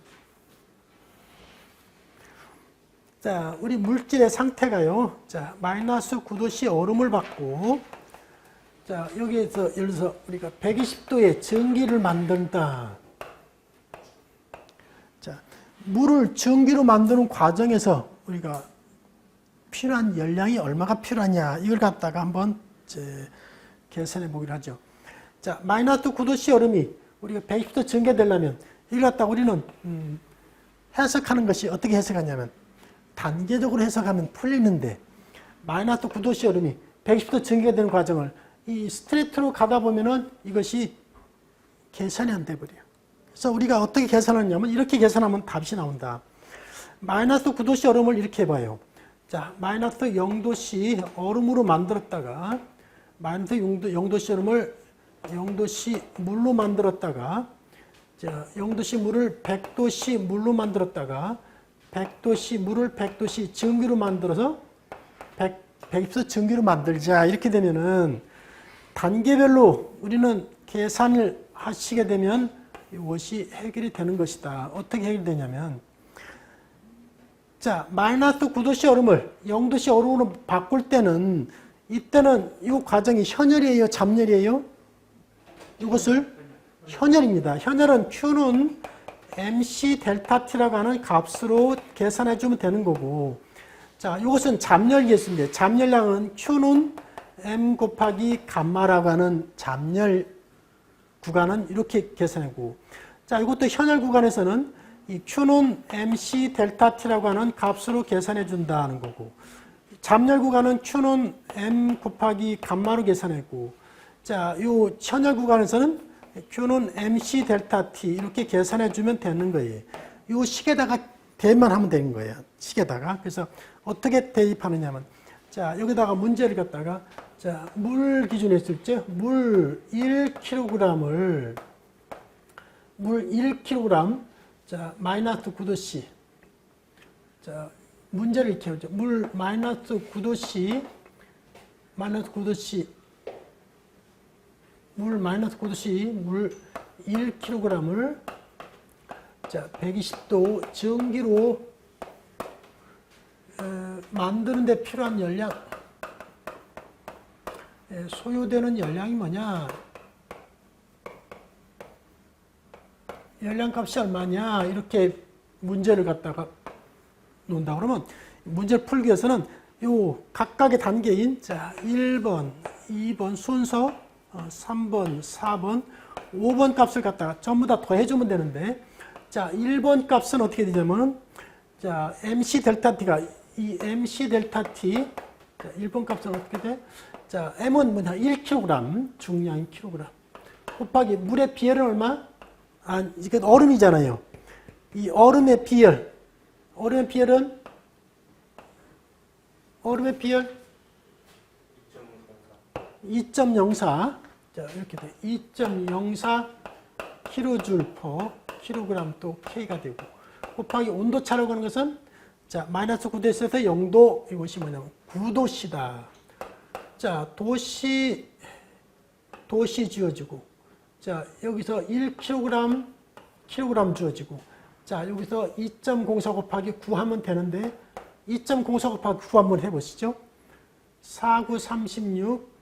자, 우리 물질의 상태가요. 자, 마이너스 9도씨 얼음을 받고, 자, 여기에서 예를 들어서 우리가 120도의 전기를 만든다. 자, 물을 전기로 만드는 과정에서 우리가 필요한 열량이 얼마가 필요하냐, 이걸 갖다가 한번 계산해 보기로 하죠. 자, 마이너스 9도씨 얼음이 우리가 120도 전개되려면 이걸 갖다가 우리는 해석하는 것이 어떻게 해석하냐면 단계적으로 해석하면 풀리는데 마이너스 9도씨 얼음이 120도 전개되는 과정을 이 스트레이트로 가다 보면은 이것이 계산이 안 돼 버려요. 그래서 우리가 어떻게 계산하냐면 이렇게 계산하면 답이 나온다. 마이너스 9도씨 얼음을 이렇게 해봐요. 자, 마이너스 0도씨 얼음으로 만들었다가 마이너스 0도씨 얼음을 0도씨 물로 만들었다가 자, 0도씨 물을 100도씨 물로 만들었다가 100도씨 물을 100도씨 전기로 만들어서 120도 전기로 만들자. 이렇게 되면은 단계별로 우리는 계산을 하시게 되면 이것이 해결이 되는 것이다. 어떻게 해결되냐면 자, 마이너스 9도씨 얼음을 0도씨 얼음으로 바꿀 때는 이때는 이 과정이 현열이에요, 잡열이에요? 이것을 현열입니다. 현열은 Q는 MC 델타 T라고 하는 값으로 계산해 주면 되는 거고, 자, 이것은 잡열이겠습니다. 잡열량은 Q는 M 곱하기 감마라고 하는 잡열 구간은 이렇게 계산하고, 자, 이것도 현열 구간에서는 이 Q는 MC 델타 T라고 하는 값으로 계산해 준다는 거고, 잡열 구간은 Q는 M 곱하기 감마로 계산했고, 자, 이 현열 구간에서는 Q는 MC 델타 T 이렇게 계산해 주면 되는 거예요. 이 식에다가 대입만 하면 되는 거예요. 식에다가. 그래서 어떻게 대입하느냐면, 자, 여기다가 문제를 갖다가, 자, 물 기준에 했을 때, 물 1kg을, 물 1kg, 자, 마이너스 9도씨. 자, 문제를 이렇게 하죠. 물 마이너스 9도씨, 물 마이너스 9도씨, 물 1kg을, 자, 120도 전기로 만드는 데 필요한 열량, 소요되는 열량이 뭐냐? 열량값이 얼마냐? 이렇게 문제를 갖다가 놓는다 그러면 문제를 풀기 위해서는 요 각각의 단계인 자, 1번, 2번 순서, 3번, 4번, 5번 값을 갖다가 전부 다 더해주면 되는데, 자, 1번 값은 어떻게 되냐면, 자, MC 델타 T가 이 MC 델타 T, 자, 1번 값은 어떻게 돼? 자, M은 뭐냐? 1kg, 중량인 kg. 곱하기 물의 비열은 얼마? 아, 이게 얼음이잖아요. 이 얼음의 비열, 얼음의 비열은? 얼음의 비열? 2.04. 자, 이렇게 돼. 2.04 kJ/kg 또 K가 되고, 곱하기 온도 차라고 하는 것은, 자, 마이너스 9도에서 0도, 이것이 뭐냐면 9도씨다. 자, 도씨 주어지고, 자, 여기서 1kg 주어지고, 자, 여기서 2.04 곱하기 9 하면 되는데, 2.04 곱하기 9 한번 해보시죠. 4, 9, 36.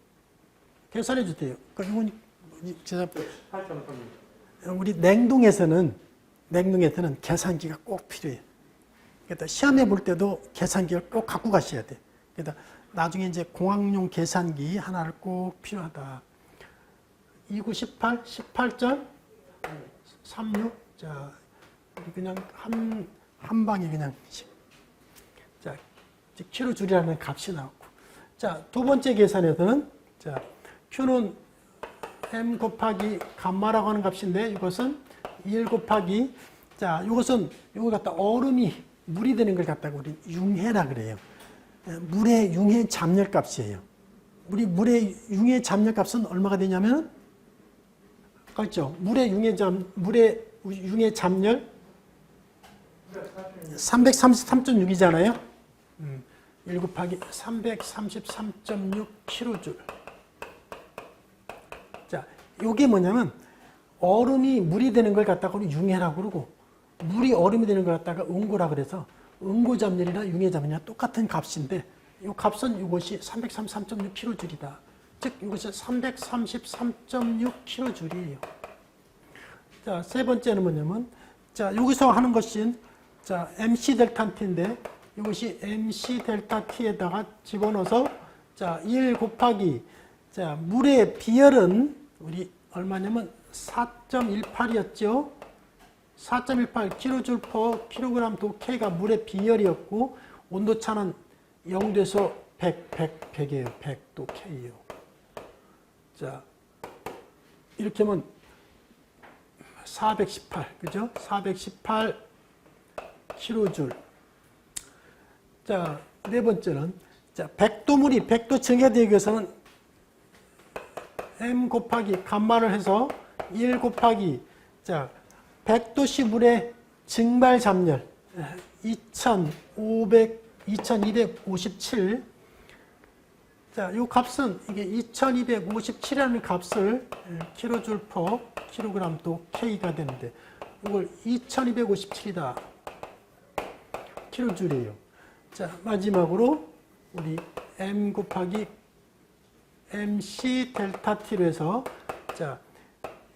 계산해 주세요. 그러니까 우리 냉동에서는 계산기가 꼭 필요해요. 그러니까 시험에 볼 때도 계산기를 꼭 갖고 가셔야 돼. 그러니까 나중에 이제 공학용 계산기 하나를 꼭 필요하다. 29, 18, 18.36. 자, 그냥 한 방에 그냥. 자, 킬로줄이라는 값이 나왔고. 자, 두 번째 계산에서는, 자, Q는 M 곱하기 감마라고 하는 값인데, 이것은 1 곱하기, 자, 이것은, 이거 갖다 얼음이, 물이 되는 걸 갖다가 우리 융해라 그래요. 물의 융해 잡열 값이에요. 우리 물의 융해 잡열 값은 얼마가 되냐면, 그렇죠. 물의 융해 잡열 333.6이잖아요. 1 곱하기 333.6 킬로줄. 자, 요게 뭐냐면 얼음이 물이 되는 걸 갖다가 우리 융해라고 그러고 물이 얼음이 되는 걸 갖다가 응고라 그래서 응고 잡열이나 융해 잡열이나 똑같은 값인데 요 값은 이것이 333.6 킬로줄이다. 즉 이것이 333.6 킬로줄이에요. 자, 세 번째는 뭐냐면 자, 여기서 하는 것이 자, MC 델타 T인데 이것이 MC 델타 T에다가 집어넣어서 자, 1 곱하기 자, 물의 비열은 우리 얼마냐면 4.18이었죠. 4.18 kJ per kg 도 K가 물의 비열이었고 온도차는 0도에서 100이에요. 100도 K예요. 자, 이렇게 하면 418, 그죠? 418 kJ. 자, 네 번째는 자, 100도물이 100도 증해되기 위해서는 M 곱하기 감마를 해서 1 곱하기 자, 100도씨 물의 증발 잡열 2257 자, 요 값은 이게 2257이라는 값을 킬로줄 퍼 킬로그램 또 K가 되는데 이걸 2257이다. 킬로줄이에요. 자, 마지막으로 우리 M 곱하기 MC 델타 T로 해서 자,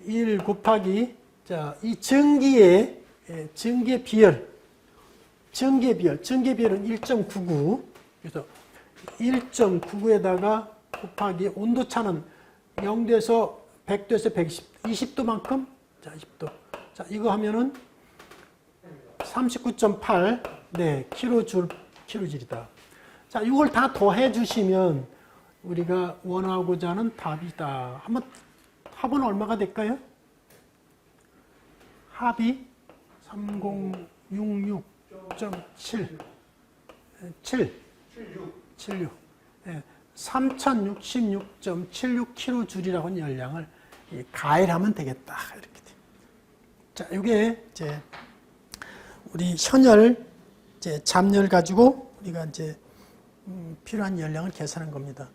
1 곱하기 자, 이 증기의 비열. 증기의 비열은 1.99. 그래서 1.99에다가 곱하기 온도차는 0도에서 100도에서 120도만큼 자, 20도. 자, 이거 하면은 39.8 네, 킬로줄이다. 자, 이걸 다 더해 주시면 우리가 원하고자 하는 답이다. 한번 합은 얼마가 될까요? 합이 3066.7 76 3066.76kJ라고 하는 열량을 가열하면 되겠다. 이렇게 돼. 자, 이게 이제 우리 현열 이제 잡열 가지고 우리가 이제 필요한 열량을 계산한 겁니다.